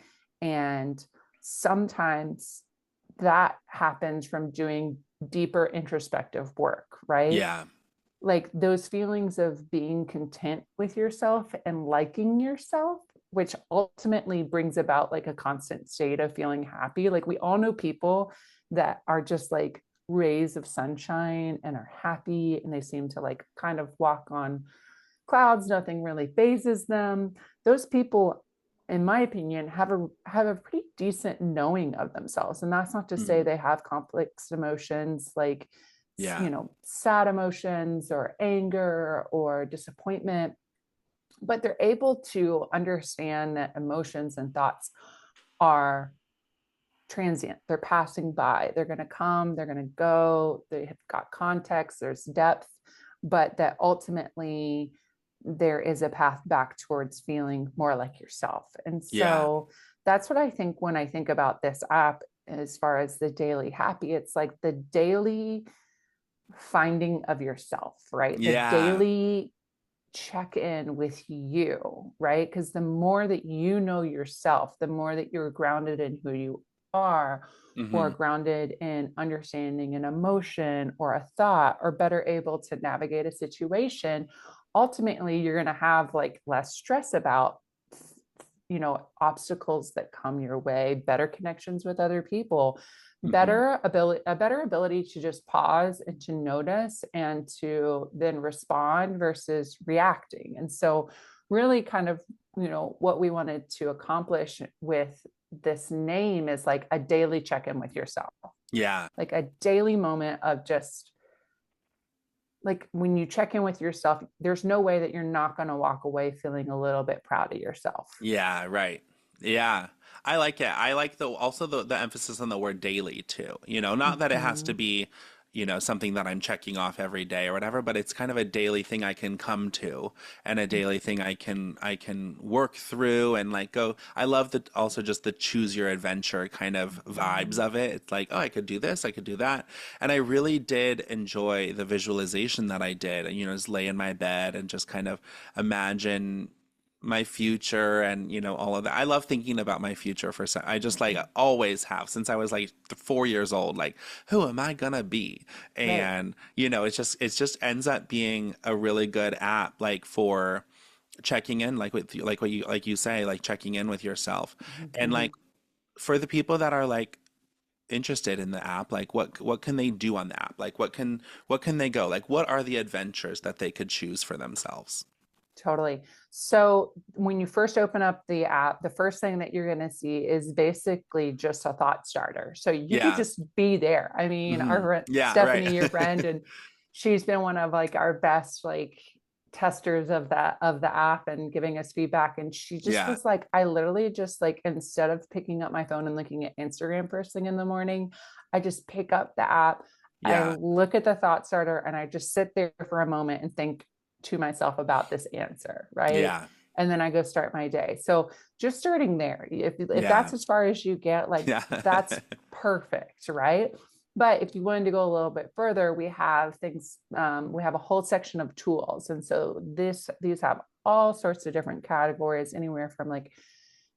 And sometimes that happens from doing deeper introspective work, right? Yeah. Like those feelings of being content with yourself and liking yourself, which ultimately brings about like a constant state of feeling happy. Like we all know people that are just like rays of sunshine and are happy and they seem to like kind of walk on clouds, nothing really phases them. Those people, in my opinion, have a pretty decent knowing of themselves. And that's not to say Hmm. they have complex emotions like Yeah. sad emotions or anger or disappointment, but they're able to understand that emotions and thoughts are transient. They're passing by. They're going to come, they're going to go. They have got context, there's depth, but that ultimately there is a path back towards feeling more like yourself. And Yeah. so that's what I think when I think about this app as far as the daily happy. It's like the daily finding of yourself, right? The Yeah. daily check in with you, right? Because the more that you know yourself, the more that you're grounded in who you are, or Hmm. grounded in understanding an emotion or a thought, or better able to navigate a situation, ultimately you're going to have like less stress about obstacles that come your way, better connections with other people, Hmm. better ability to just pause and to notice and to then respond versus reacting. And so really kind of, what we wanted to accomplish with this name is like a daily check-in with yourself, Yeah. like a daily moment of just like when you check in with yourself, there's no way that you're not going to walk away feeling a little bit proud of yourself. Yeah, right. Yeah. I like it. I like the emphasis on the word daily too. Not that it has to Mm-hmm. be, something that I'm checking off every day or whatever, but it's kind of a daily thing I can come to and a daily thing I can work through and like go. I love the also just the choose your adventure kind of vibes Mm-hmm. of it. It's like, oh, I could do this, I could do that. And I really did enjoy the visualization that I did. And just lay in my bed and just kind of imagine my future and all of that. I love thinking about my future for some. I just like always have since I was like 4 years old. Like, who am I gonna be? Right. And it just ends up being a really good app like for checking in, like you say, like checking in with yourself, and Mm-hmm. like for the people that are like interested in the app, like what can they do on the app? Like what can they go? Like what are the adventures that they could choose for themselves? Totally. So when you first open up the app, the first thing that you're going to see is basically just a thought starter. So you could Yeah. just be there. I mean, Hmm. our Yeah. Right. Stephanie, your friend, and she's been one of like our best like testers of the app and giving us feedback. And she just Yeah. was like, I literally just like instead of picking up my phone and looking at Instagram first thing in the morning, I just pick up the app. I Yeah. look at the thought starter and I just sit there for a moment and think to myself about this answer, right? Yeah. And then I go start my day. So just starting there, if Yeah. that's as far as you get, like Yeah. that's perfect, right? But if you wanted to go a little bit further, we have things. We have a whole section of tools, and so these have all sorts of different categories, anywhere from like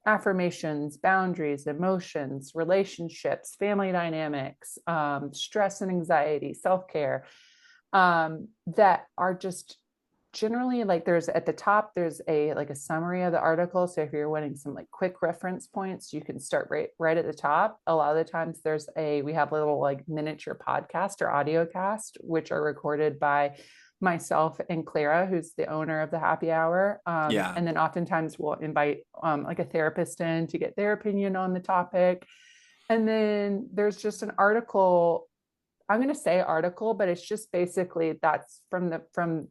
affirmations, boundaries, emotions, relationships, family dynamics, stress and anxiety, self care, that are just generally like there's at the top there's a like a summary of the article, so if you're wanting some like quick reference points you can start right at the top. A lot of the times we have little like miniature podcast or audio cast which are recorded by myself and Clara, who's the owner of the happy hour, Yeah. and then oftentimes we'll invite like a therapist in to get their opinion on the topic. And then there's just an article. I'm going to say article, but it's just basically that's from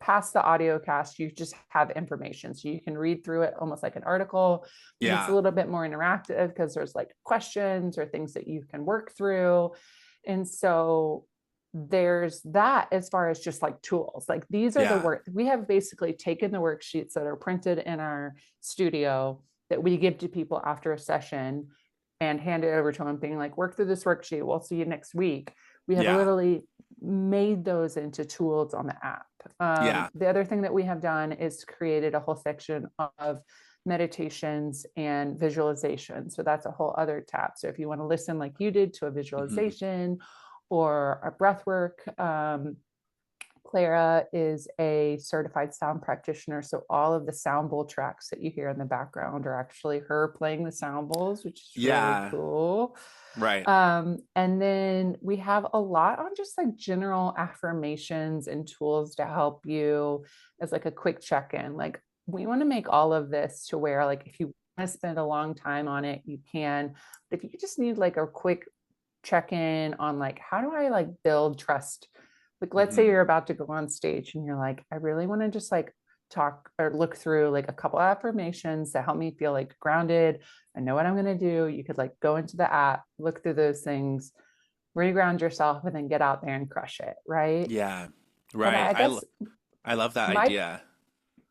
past the audio cast. You just have information. So you can read through it almost like an article. And it's a Yeah. little bit more interactive because there's like questions or things that you can work through. And so there's that as far as just like tools. Like these are the Yeah. work we have basically taken the worksheets that are printed in our studio that we give to people after a session and hand it over to them being like, work through this worksheet. We'll see you next week. We have Yeah. literally made those into tools on the app. Yeah. The other thing that we have done is created a whole section of meditations and visualization. So that's a whole other tab. So if you want to listen like you did to a Hmm. visualization or a breath work, Clara is a certified sound practitioner. So all of the sound bowl tracks that you hear in the background are actually her playing the sound bowls, which is really Yeah. cool. Right. And then we have a lot on just like general affirmations and tools to help you as like a quick check-in. Like we want to make all of this to where like if you want to spend a long time on it, you can. But if you just need like a quick check-in on like how do I like build trust, like let's say Hmm. you're about to go on stage and you're like I really want to just like talk or look through like a couple of affirmations that help me feel like grounded. I know what I'm going to do. You could like go into the app, look through those things, reground yourself, and then get out there and crush it, right? Yeah. And Right. I guess I love that my idea.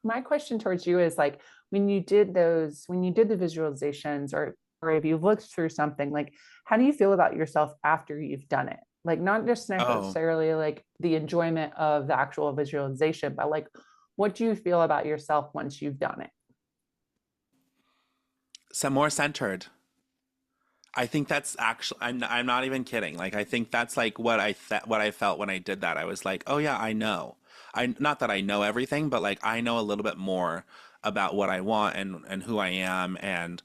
my question towards you is like when you did the visualizations, or if you've looked through something, like how do you feel about yourself after you've done it? Like not just Oh, necessarily like the enjoyment of the actual visualization, but like what do you feel about yourself once you've done it? some more centered. I think that's actually, I'm not even kidding. Like, I think that's like what what I felt when I did that. I was like, oh yeah, I know. Not that I know everything, but like I know a little bit more about what I want and who I am. And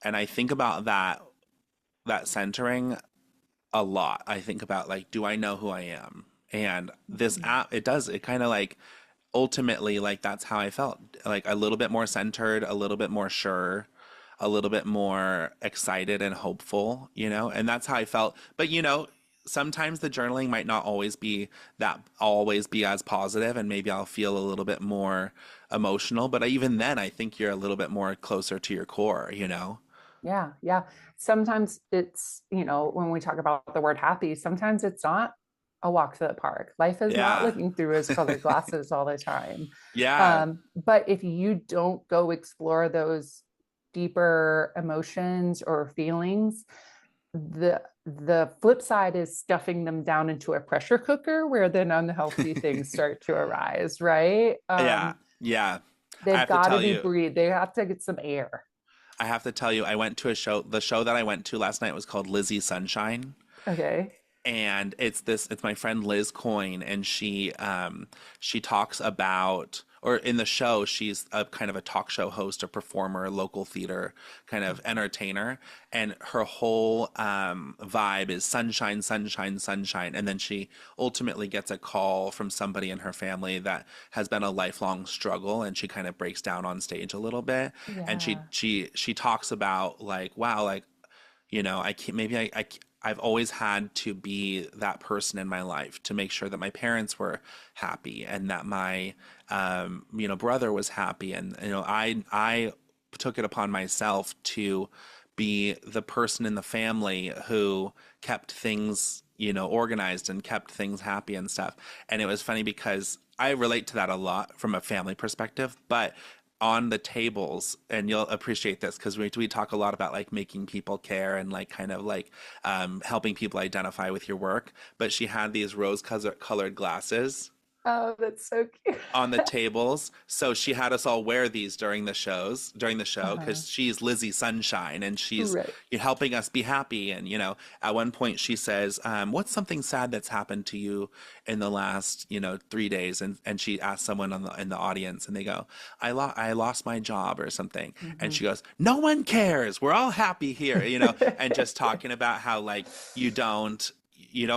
I think about that centering a lot. I think about like, do I know who I am? And this Mhm. app, it kind of like ultimately like that's how I felt. Like a little bit more centered, a little bit more sure, a little bit more excited and hopeful, and that's how I felt. But sometimes the journaling might not always be as positive, and maybe I'll feel a little bit more emotional, but even then I think you're a little bit more closer to your core. Yeah, yeah. Sometimes it's, when we talk about the word happy, sometimes it's not a walk to the park. Life is not Yeah. looking through rose-colored glasses all the time. Yeah. But if you don't go explore those deeper emotions or feelings, the flip side is stuffing them down into a pressure cooker where then unhealthy things start to arise, right? Yeah. Yeah. I They've have to got to tell be you, breathed. They have to get some air. I went to a show. The show that I went to last night was called Lizzie Sunshine. Okay. And it's my friend Liz Coyne, and she talks about, or in the show she's a kind of a talk show host, a performer, local theater kind of entertainer, and her whole vibe is sunshine, sunshine, sunshine. And then she ultimately gets a call from somebody in her family that has been a lifelong struggle, and she kind of breaks down on stage a little bit. And she Yeah. she she talks about like, wow, like, I can't, maybe I've always had to be that person in my life to make sure that my parents were happy, and that my, brother was happy. And, I took it upon myself to be the person in the family who kept things, organized and kept things happy and stuff. And it was funny because I relate to that a lot from a family perspective, but on the tables, and you'll appreciate this because we talk a lot about like making people care and like kind of like helping people identify with your work. But she had these rose colored glasses Oh, that's so cute. on the tables. So she had us all wear these during the show, Uh-huh. because she's Lizzie Sunshine, and she's Right. helping us be happy. And at one point she says, "What's something sad that's happened to you in the last 3 days?" And she asked someone in the audience, and they go, I lost my job or something." And Mhm. she goes, "No one cares. We're all happy here," and just talking about how like you don't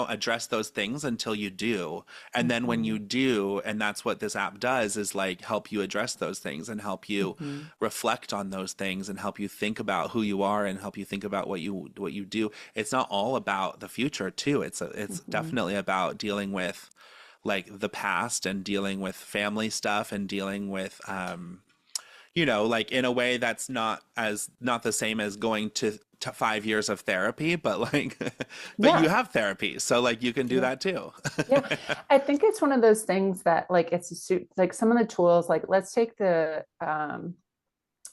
address those things until you do. And then when you Mhm. do, and that's what this app does, is like help you address those things and help you Mhm. reflect on those things and help you think about who you are and help you think about what you do. It's not all about the future too. It's Mhm. definitely about dealing with like the past and dealing with family stuff and dealing with like in a way that's not the same as going to 5 years of therapy, but like, but you Yeah. have therapy, so like you can do Yeah. that too. Yeah. I think it's one of those things that like it's a suit like some of the tools, like let's take the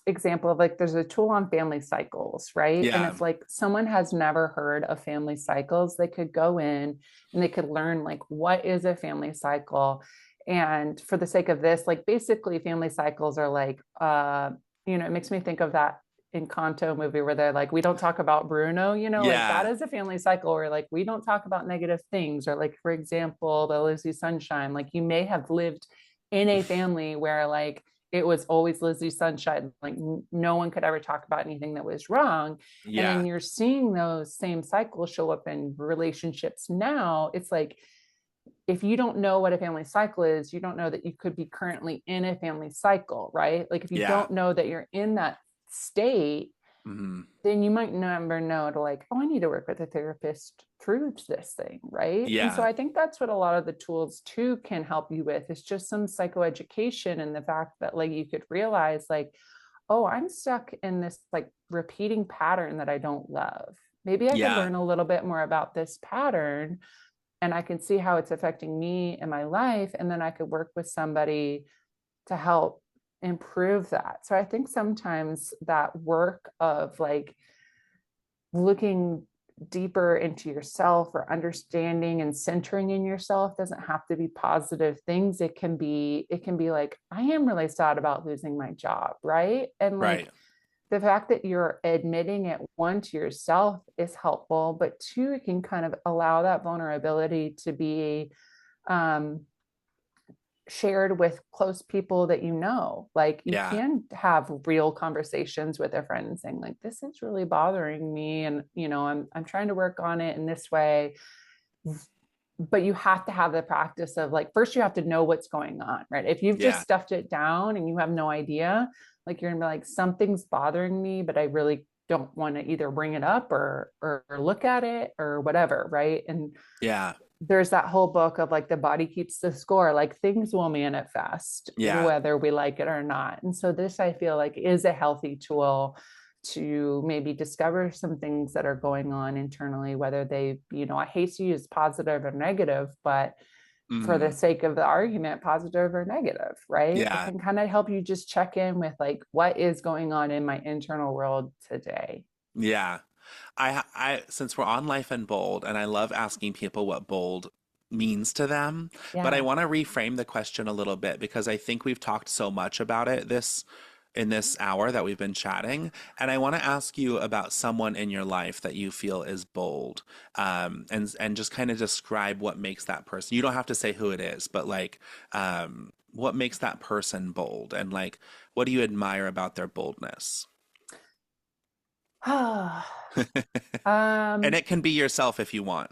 example of like there's a tool on family cycles, right? And Yeah, if like someone has never heard of family cycles, they could go in and they could learn like what is a family cycle. And for the sake of this, like basically family cycles are like it makes me think of that Encanto movie where they're like, we don't talk about Bruno, like that yeah, is a family cycle where like we don't talk about negative things. Or like, for example, the Lizzie Sunshine, like you may have lived in a family where like it was always Lizzie Sunshine. Like no one could ever talk about anything that was wrong. And yeah, then you're seeing those same cycles show up in relationships now. It's like, if you don't know what a family cycle is, you don't know that you could be currently in a family cycle, right? Like if you yeah. don't know that you're in that state, Hmm. then you might never know to like, oh, I need to work with a therapist through this thing, right? And so Yeah, I think that's what a lot of the tools too can help you with, is just some psychoeducation, and the fact that like you could realize like, oh, I'm stuck in this like repeating pattern that I don't love. Maybe I could yeah, learn a little bit more about this pattern and I can see how it's affecting me in my life. And then I could work with somebody to help improve that. So I think sometimes that work of like looking deeper into yourself or understanding and centering in yourself doesn't have to be positive things. It can be like, I am really sad about losing my job, right? And like right. the fact that you're admitting it, one, to yourself is helpful, but two, it can kind of allow that vulnerability to be um, shared with close people that you know. Like you Yeah. can have real conversations with a friend saying like, this is really bothering me, and I'm trying to work on it in this way. But you have to have the practice of like, first you have to know what's going on, right? If you've just Yeah. stuffed it down and you have no idea, like you're gonna be like, something's bothering me, but I really don't want to either bring it up or look at it or whatever, right? And Yeah. there's that whole book of like the body keeps the score, like things will manifest Yeah. whether we like it or not. And so this, I feel like, is a healthy tool to maybe discover some things that are going on internally, whether they, I hate to use positive or negative, but for the Mm. sake of the argument, positive or negative, right? It Yeah. can kind of help you just check in with like, what is going on in my internal world today? Yeah. Since we're on Life and Bold, and I love asking people what bold means to them, but I Yeah. want to reframe the question a little bit because I think we've talked so much about it in this hour that we've been chatting, and I want to ask you about someone in your life that you feel is bold, and just kind of describe what makes that person. You don't have to say who it is, but like, what makes that person bold, and like, what do you admire about their boldness? And um, it can be yourself if you want.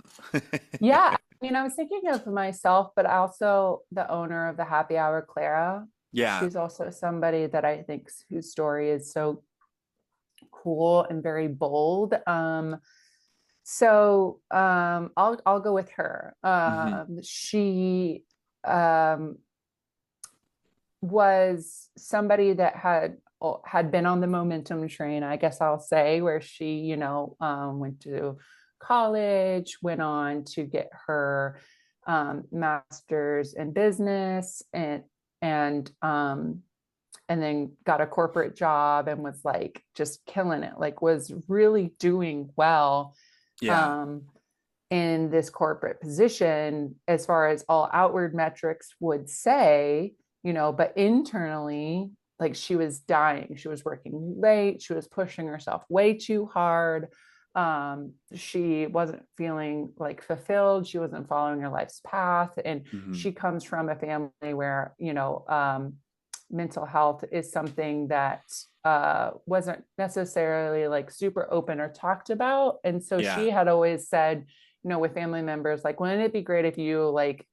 yeah. I mean, I was thinking of myself, but also the owner of the happy hour, Clara. Yeah. She's also somebody that I think whose story is so cool and very bold. I'll go with her. Hmm. She um, was somebody that had been on the momentum train, I guess I'll say, where she, went to college, went on to get her master's in business, and and then got a corporate job and was like just killing it, like was really doing well Yeah. um, in this corporate position as far as all outward metrics would say, but internally, like she was dying. She was working late. She was pushing herself way too hard. She wasn't feeling like fulfilled. She wasn't following her life's path. And Hmm. she comes from a family where, mental health is something that wasn't necessarily like super open or talked about. And so Yeah. she had always said, with family members, like, wouldn't it be great if you like,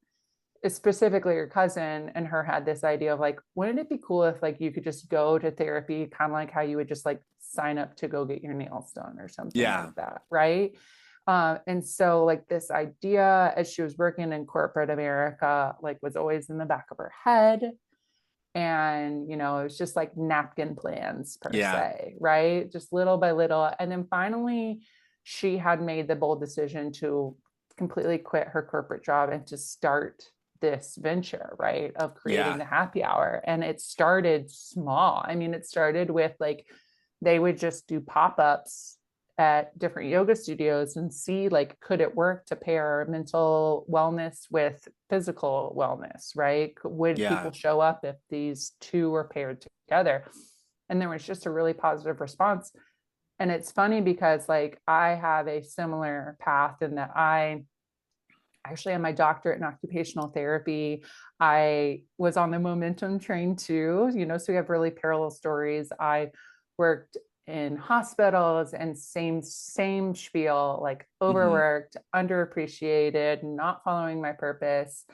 specifically your cousin and her had this idea of like, wouldn't it be cool if like you could just go to therapy, kind of like how you would just like sign up to go get your nails done or something like Yeah. that, right? And so like this idea as she was working in corporate America, like was always in the back of her head. And it was just like napkin plans per Yeah. se, right? Just little by little. And then finally she had made the bold decision to completely quit her corporate job and to start this venture, right, of creating Yeah. the happy hour. And it started small. I mean, it started with like, they would just do pop-ups at different yoga studios and see like, could it work to pair mental wellness with physical wellness, right? Would Yeah. people show up if these two were paired together? And there was just a really positive response. And it's funny because like I have a similar path in that I actually had my doctorate in occupational therapy. I was on the momentum train too, so we have really parallel stories. I worked in hospitals and same spiel, like Hmm. overworked, underappreciated, not following my purpose.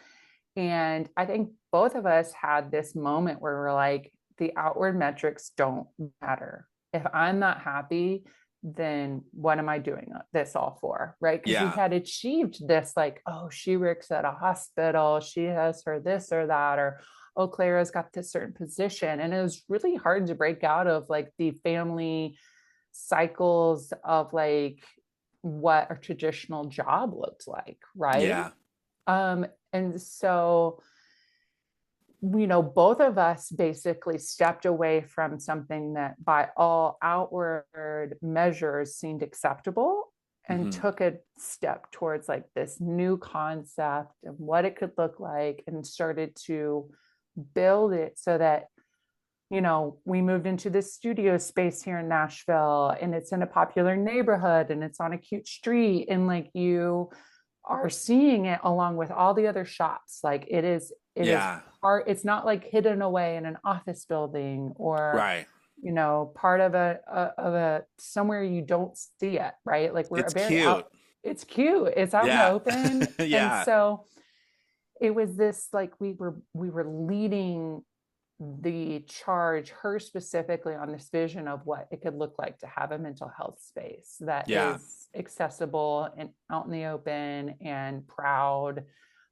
And I think both of us had this moment where we're like, the outward metrics don't matter. If I'm not happy, then what am I doing this all for? Right. Because we Yeah. had achieved this, like, oh, she works at a hospital, she has her this or that, or oh, Clara's got this certain position. And it was really hard to break out of like the family cycles of like what a traditional job looked like. Right. Yeah. And so both of us basically stepped away from something that by all outward measures seemed acceptable and Hmm. took a step towards like this new concept and what it could look like and started to build it so that we moved into this studio space here in Nashville and it's in a popular neighborhood and it's on a cute street. And like you are seeing it along with all the other shops. Like it is Yeah. part, it's not like hidden away in an office building or, Right. part of a somewhere you don't see it, right? Like we're a It's very out, cute. it's cute, it's out in the Yeah. open. And Yeah. so it was this like we were leading the charge, her specifically, on this vision of what it could look like to have a mental health space that Yeah. is accessible and out in the open and proud.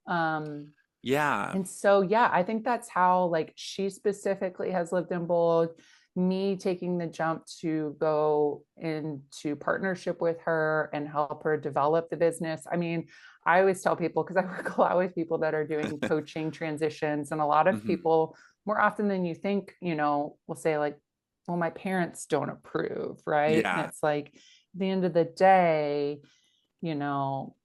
Um, Yeah. and so, yeah, I think that's how like she specifically has lived in bold. Me taking the jump to go into partnership with her and help her develop the business. I mean, I always tell people, because I work a lot with people that are doing coaching transitions, and a lot of Hmm. people, more often than you think, will say, like, well, my parents don't approve, right? And Yeah. it's like, at the end of the day, you know,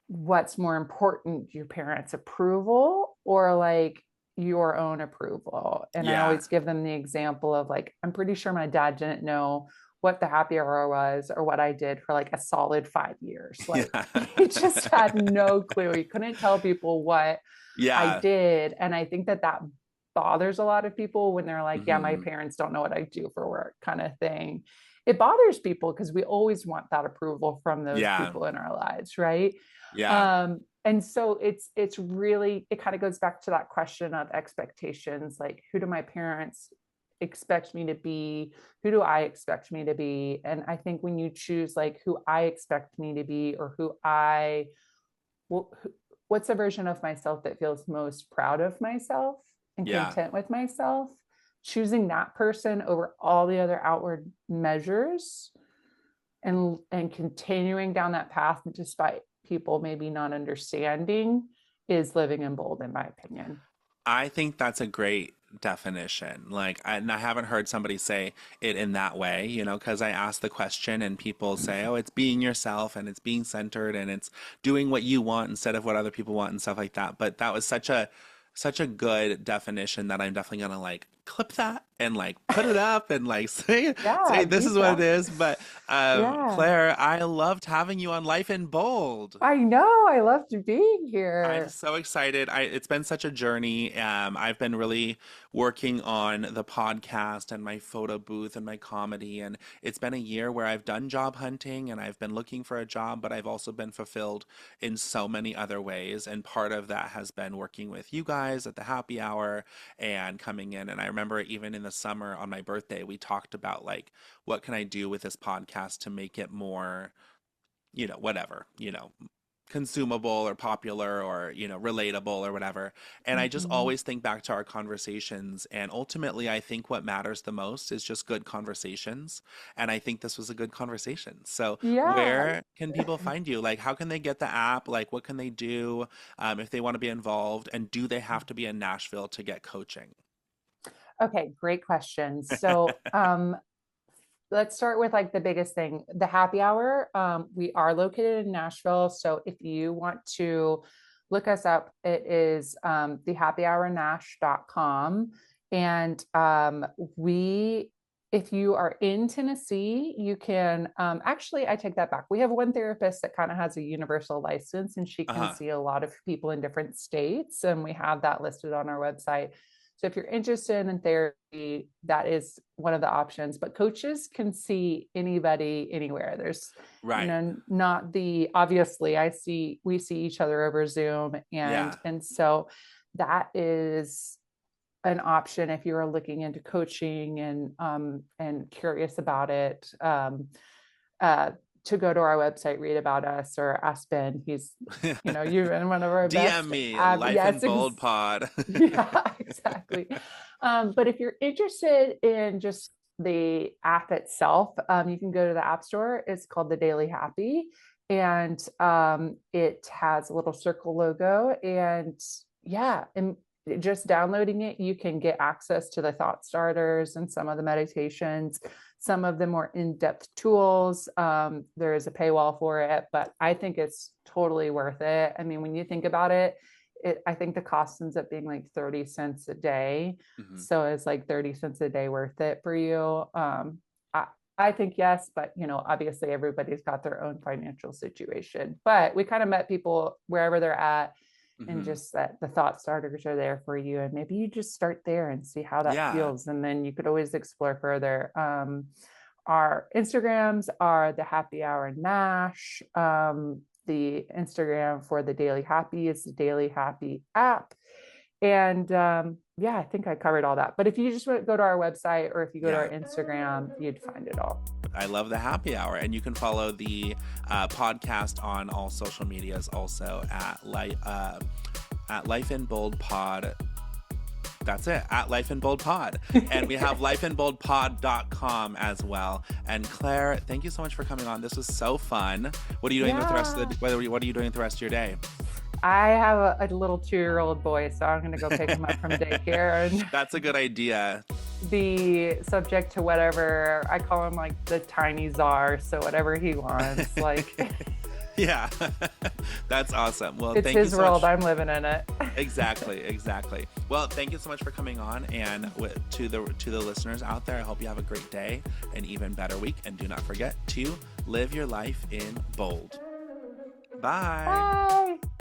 what's more important, your parents' approval or like your own approval? And I Yeah. always give them the example of like, I'm pretty sure my dad didn't know what the happy hour was or what I did for like a solid 5 years. Like Yeah. he just had no clue. He couldn't tell people what I Yeah. did. And I think that that bothers a lot of people when they're like, yeah, my Hmm. parents don't know what I do for work, kind of thing. It bothers people because we always want that approval from those Yeah. people in our lives, right? Yeah. And so it's really, it kind of goes back to that question of expectations, like who do my parents expect me to be, who do I expect me to be? And I think when you choose like who I expect me to be, or well, what's a version of myself that feels most proud of myself and Yeah. content with myself, choosing that person over all the other outward measures, and continuing down that path despite people maybe not understanding, is living in bold, in my opinion. I think that's a great definition. And I haven't heard somebody say it in that way, because I ask the question and people say, oh, it's being yourself and it's being centered and it's doing what you want instead of what other people want and stuff like that. But that was such a good definition that I'm definitely gonna like clip that and like put it up and like say Yeah, this be is what it proud. is. But Yeah, Claire, I loved having you on Life in Bold. I know, I loved being I'm here. so excited. It's been such a journey. I've been really working on the podcast and my photo booth and my comedy. And it's been a year where I've done job hunting and I've been looking for a job, but I've also been fulfilled in so many other ways. And part of that has been working with you guys at the happy hour and coming in. And I remember even in the summer on my birthday, we talked about like, what can I do with this podcast to make it more, whatever, consumable or popular or relatable or whatever. And I just Mhm. always think back to our conversations, and ultimately I think what matters the most is just good conversations, and I think this was a good conversation. So Yeah. where can people find you? Like, how can they get the app? Like, what can they do if they want to be involved, and do they have to be in Nashville to get coaching? Okay, great question. So, let's start with like the biggest thing, the happy hour. We are located in Nashville. So if you want to look us up, it is thehappyhournash.com. And if you are in Tennessee, you can actually, I take that back. We have one therapist that kind of has a universal license and she can Uh-huh. see a lot of people in different states. And we have that listed on our website. So if you're interested in therapy, that is one of the options. But coaches can see anybody anywhere. There's, Right. not the obviously we see each other over Zoom, and Yeah. so that is an option if you're looking into coaching and curious about it. Uh, to go to our website, read about us, or ask Ben. He's, you've been one of our DM best. me, Life in Yes, Bold Pod. yeah, exactly. But if you're interested in just the app itself, you can go to the App Store. It's called the Daily Happy, and it has a little circle logo. And yeah, and just downloading it, you can get access to the thought starters and some of the meditations, some of the more in-depth tools. There is a paywall for it, but I think it's totally worth it. I mean, when you think about it, I think the cost ends up being like 30 cents a day. Hmm. So it's like 30 cents a day worth it for you. I, I think yes, but obviously everybody's got their own financial situation. But we kind of met people wherever they're at, and Hmm. just that the thought starters are there for you. And maybe you just start there and see how that Yeah. feels. And then you could always explore further. Our Instagrams are the Happy Hour Nash. The Instagram for the Daily Happy is the Daily Happy app. And yeah, I think I covered all that. But if you just go to our website, or if you go to our Yeah. Instagram, you'd find it all. I love the happy hour. And you can follow the podcast on all social medias also at Life in Bold Pod. That's it, at Life in Bold Pod. And we have lifeinboldpod.com as well. And Claire, thank you so much for coming on. This was so fun. What are you doing with the rest of the what are you doing with the rest of your day? I have a little 2-year-old boy, so I'm going to go pick him up from daycare and That's a good idea. be subject to whatever. I call him like the tiny czar, so whatever he wants. Like, Yeah. That's awesome. Well, it's thank you his so world. much. I'm living in it. Exactly. Well, thank you so much for coming on, and to the listeners out there, I hope you have a great day, an even better week, and do not forget to live your life in bold. Bye. Bye.